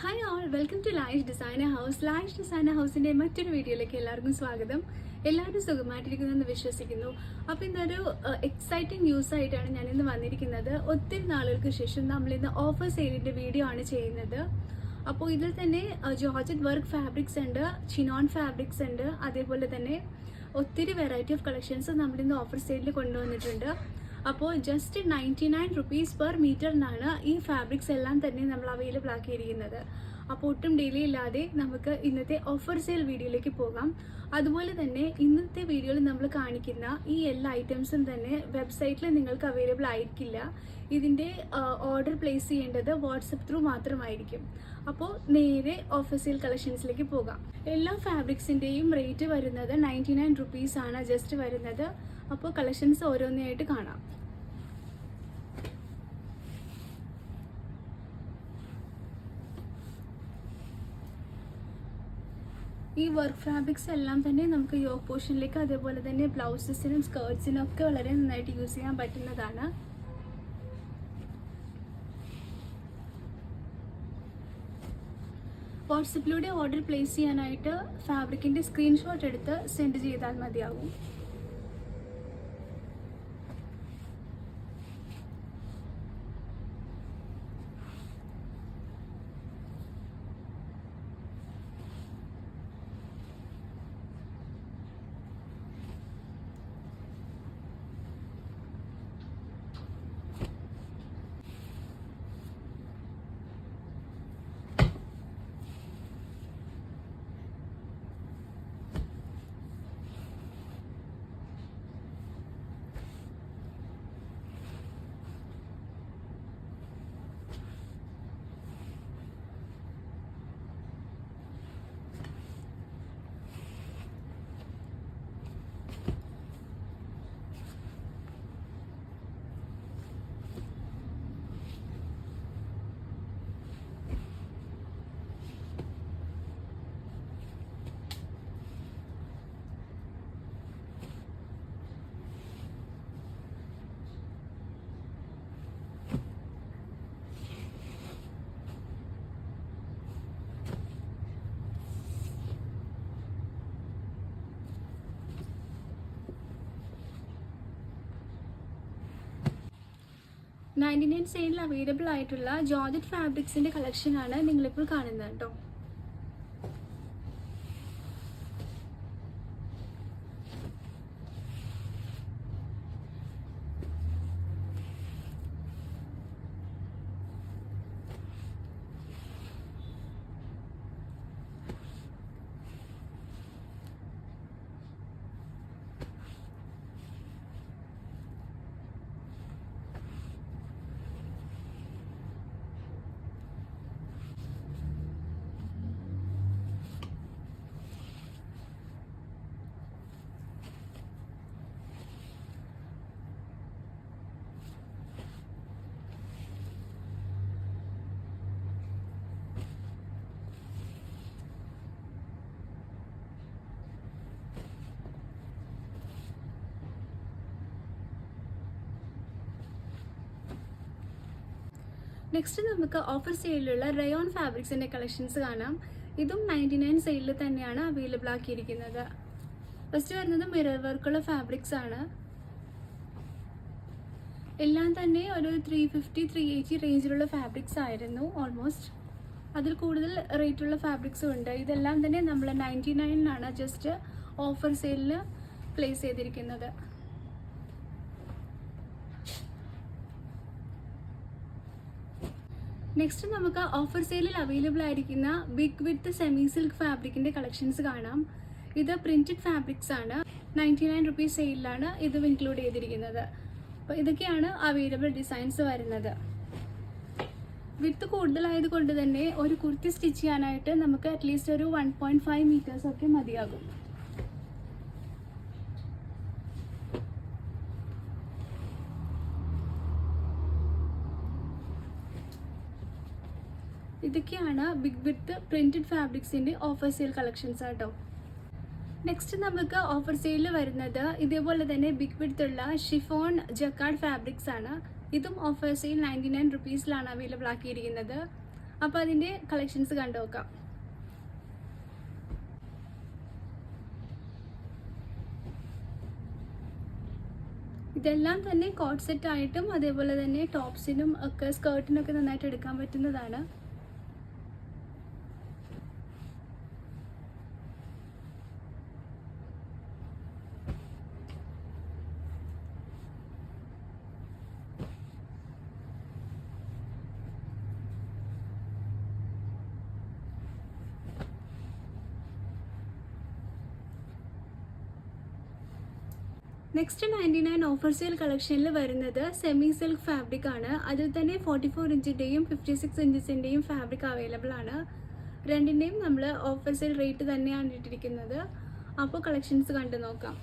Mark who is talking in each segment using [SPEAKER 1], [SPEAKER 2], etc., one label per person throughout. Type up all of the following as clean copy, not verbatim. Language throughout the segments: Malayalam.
[SPEAKER 1] Hi all, welcome to lash designer house. Lash designer ഹൗസിൻ്റെ മറ്റൊരു വീഡിയോയിലേക്ക് എല്ലാവർക്കും സ്വാഗതം. എല്ലാവരും സുഖമായിട്ടിരിക്കുന്നെന്ന് വിശ്വസിക്കുന്നു. അപ്പോൾ ഇന്നൊരു എക്സൈറ്റിംഗ് ന്യൂസ് ആയിട്ടാണ് ഞാനിന്ന് വന്നിരിക്കുന്നത്. ഒത്തിരി നാളുകൾക്ക് ശേഷം നമ്മളിന്ന് ഓഫർ സെയിലിൻ്റെ വീഡിയോ ആണ് ചെയ്യുന്നത്. അപ്പോൾ ഇതിൽ തന്നെ ജോർജറ്റ് വർക്ക് ഫാബ്രിക്സ് ഉണ്ട്, ചിനോൺ ഫാബ്രിക്സ് ഉണ്ട്, അതേപോലെ തന്നെ ഒത്തിരി വെറൈറ്റി ഓഫ് കളക്ഷൻസ് നമ്മളിന്ന് ഓഫർ സെയിലിൽ കൊണ്ടുവന്നിട്ടുണ്ട്. അപ്പോൾ ജസ്റ്റ് 99 റുപ്പീസ് പെർ മീറ്ററിനാണ് ഈ ഫാബ്രിക്സ് എല്ലാം തന്നെ നമ്മൾ അവൈലബിൾ ആക്കിയിരിക്കുന്നത്. അപ്പോൾ ഒട്ടും ഡിലേ ഇല്ലാതെ നമുക്ക് ഇന്നത്തെ ഓഫർ സെയിൽ വീഡിയോയിലേക്ക് പോകാം. അതുപോലെ തന്നെ ഇന്നത്തെ വീഡിയോയിൽ നമ്മൾ കാണിക്കുന്ന ഈ എല്ലാ ഐറ്റംസും തന്നെ വെബ്സൈറ്റിൽ നിങ്ങൾക്ക് അവൈലബിൾ ആയിരിക്കില്ല. ഇതിൻ്റെ ഓർഡർ പ്ലേസ് ചെയ്യേണ്ടത് വാട്സപ്പ് ത്രൂ മാത്രമായിരിക്കും. അപ്പോൾ നേരെ ഓഫർ സെയിൽ കളക്ഷൻസിലേക്ക് പോകാം. എല്ലാ ഫാബ്രിക്സിൻ്റെയും റേറ്റ് വരുന്നത് 99 റുപ്പീസ് ആണ് ജസ്റ്റ് വരുന്നത്. അപ്പോൾ കളക്ഷൻസ് ഓരോന്നായിട്ട് കാണാം. ഈ വർക്ക് ഫാബ്രിക്സ് എല്ലാം തന്നെ നമുക്ക് യോക്ക് പോർഷനിലേക്ക് അതേപോലെ തന്നെ ബ്ലൗസസിനും സ്കേർട്സിനും ഒക്കെ വളരെ നന്നായിട്ട് യൂസ് ചെയ്യാൻ പറ്റുന്നതാണ്. വാട്സപ്പിലൂടെ ഓർഡർ പ്ലേസ് ചെയ്യാനായിട്ട് ഫാബ്രിക്കിൻ്റെ സ്ക്രീൻഷോട്ട് എടുത്ത് സെൻഡ് ചെയ്താൽ മതിയാകും. $99 സെയിലിൽ അവൈലബിൾ ആയിട്ടുള്ള ജോർജറ്റ് ഫാബ്രിക്സിൻ്റെ കളക്ഷനാണ് നിങ്ങളിപ്പോൾ കാണുന്നത് കേട്ടോ. നെക്സ്റ്റ് നമുക്ക് ഓഫർ സെയിലുള്ള റയോൺ ഫാബ്രിക്സിൻ്റെ കളക്ഷൻസ് കാണാം. ഇതും 99 സെയിലിൽ തന്നെയാണ് അവൈലബിൾ ആക്കിയിരിക്കുന്നത്. ഫസ്റ്റ് വരുന്നത് മിറർ വർക്കുള്ള ഫാബ്രിക്സ് ആണ്. എല്ലാം തന്നെ ഒരു 350-380 റേഞ്ചിലുള്ള ഫാബ്രിക്സ് ആയിരുന്നു ഓൾമോസ്റ്റ്. അതിൽ കൂടുതൽ റേറ്റുള്ള ഫാബ്രിക്സും ഉണ്ട്. ഇതെല്ലാം തന്നെ നമ്മൾ 99 ജസ്റ്റ് ഓഫർ സെയിലിൽ പ്ലേസ് ചെയ്തിരിക്കുന്നത്. നെക്സ്റ്റ് നമുക്ക് ഓഫർ സെയിലിൽ അവൈലബിൾ ആയിരിക്കുന്ന ബിഗ് വിത്ത് സെമി സിൽക്ക് ഫാബ്രിക്കിൻ്റെ കളക്ഷൻസ് കാണാം. ഇത് പ്രിന്റഡ് ഫാബ്രിക്സ് ആണ്. 99 റുപ്പീസ് സെയിലാണ് ഇതും ഇൻക്ലൂഡ് ചെയ്തിരിക്കുന്നത്. അപ്പോൾ ഇതൊക്കെയാണ് അവൈലബിൾ ഡിസൈൻസ് വരുന്നത്. വിത്ത് കൂടുതലായത് കൊണ്ട് തന്നെ ഒരു കുർത്തി സ്റ്റിച്ച് ചെയ്യാനായിട്ട് നമുക്ക് അറ്റ്ലീസ്റ്റ് ഒരു 1.5 മീറ്റേഴ്സ് ഒക്കെ മതിയാകും. ഇതൊക്കെയാണ് ബിഗ് വിത്ത് പ്രിന്റഡ് ഫാബ്രിക്സിൻ്റെ ഓഫർ സെയിൽ കളക്ഷൻസ് ആട്ടോ. നെക്സ്റ്റ് നമുക്ക് ഓഫർ സെയിലിൽ വരുന്നത് ഇതേപോലെ തന്നെ ബിഗ് വിഡ്ത്തുള്ള ഷിഫോൺ ജക്കാർഡ് ഫാബ്രിക്സ് ആണ്. ഇതും ഓഫർ സെയിൽ 99 റുപ്പീസിലാണ് അവൈലബിൾ ആക്കിയിരിക്കുന്നത്. അപ്പോൾ അതിൻ്റെ കളക്ഷൻസ് കണ്ടു നോക്കാം. ഇതെല്ലാം തന്നെ കോട്ട് സെറ്റ് ആയിട്ടും അതേപോലെ തന്നെ ടോപ്സിനും ഒക്കെ സ്കേർട്ടിനൊക്കെ നന്നായിട്ട് എടുക്കാൻ പറ്റുന്നതാണ്. നെക്സ്റ്റ് 99 ഓഫർ സെയിൽ കളക്ഷനിൽ വരുന്നത് സെമി സിൽക്ക് ഫാബ്രിക് ആണ്. അതിൽ തന്നെ 44 ഇഞ്ചിൻ്റെയും 56 ഇഞ്ചസിൻ്റെയും ഫാബ്രിക് അവൈലബിൾ ആണ്. രണ്ടിൻ്റെയും നമ്മൾ ഓഫർ സെയിൽ റേറ്റ് തന്നെയാണ് ഇട്ടിരിക്കുന്നത്. അപ്പോൾ കളക്ഷൻസ് കണ്ടു നോക്കാം.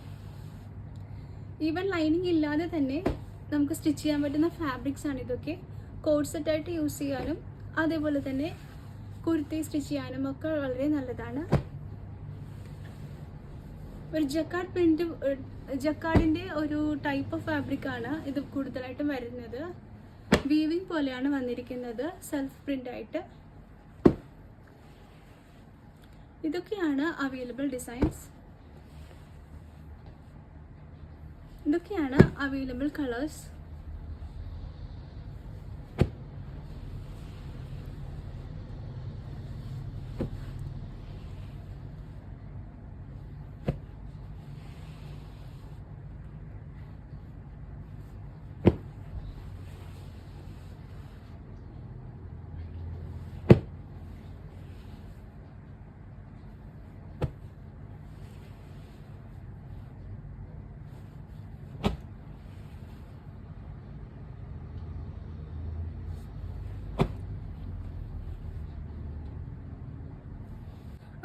[SPEAKER 1] ഈവൻ ലൈനിങ് ഇല്ലാതെ തന്നെ നമുക്ക് സ്റ്റിച്ച് ചെയ്യാൻ പറ്റുന്ന ഫാബ്രിക്സ് ആണ് ഇതൊക്കെ. കോട്ട് സെറ്റായിട്ട് യൂസ് ചെയ്യാനും അതേപോലെ തന്നെ കുർത്തി സ്റ്റിച്ച് ചെയ്യാനും ഒക്കെ വളരെ നല്ലതാണ്. ഒരു ജക്കാർഡ് പ്രിന്റ്, ജക്കാർഡിൻ്റെ ഒരു ടൈപ്പ് ഓഫ് ഫാബ്രിക് ആണ് ഇത് കൂടുതലായിട്ടും വരുന്നത്. വീവിങ് പോലെയാണ് വന്നിരിക്കുന്നത്, സെൽഫ് പ്രിന്റ് ആയിട്ട്. ഇതൊക്കെയാണ് അവൈലബിൾ ഡിസൈൻസ്. ഇതൊക്കെയാണ് അവൈലബിൾ കളേഴ്സ്.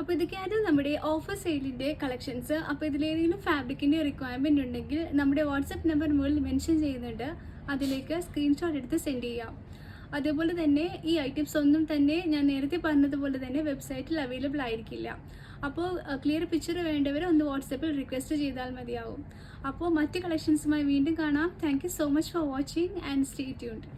[SPEAKER 1] അപ്പോൾ ഇതൊക്കെയാണ് നമ്മുടെ ഓഫർ സെയിലിൻ്റെ കളക്ഷൻസ്. അപ്പോൾ ഇതിലേതെങ്കിലും ഫാബ്രിക്കിൻ്റെ റിക്വയർമെൻറ്റ് ഉണ്ടെങ്കിൽ നമ്മുടെ വാട്സപ്പ് നമ്പർ മുകളിൽ മെൻഷൻ ചെയ്യുന്നുണ്ട്, അതിലേക്ക് സ്ക്രീൻഷോട്ട് എടുത്ത് സെൻഡ് ചെയ്യാം. അതേപോലെ തന്നെ ഈ ഐറ്റംസ് ഒന്നും തന്നെ ഞാൻ നേരത്തെ പറഞ്ഞതുപോലെ തന്നെ വെബ്സൈറ്റിൽ അവൈലബിൾ ആയിരിക്കില്ല. അപ്പോൾ ക്ലിയർ പിക്ചർ വേണ്ടവർ ഒന്ന് വാട്സപ്പിൽ റിക്വസ്റ്റ് ചെയ്താൽ മതിയാവും. അപ്പോൾ മറ്റ് കളക്ഷൻസുമായി വീണ്ടും കാണാം. Thank you so much for watching and stay tuned.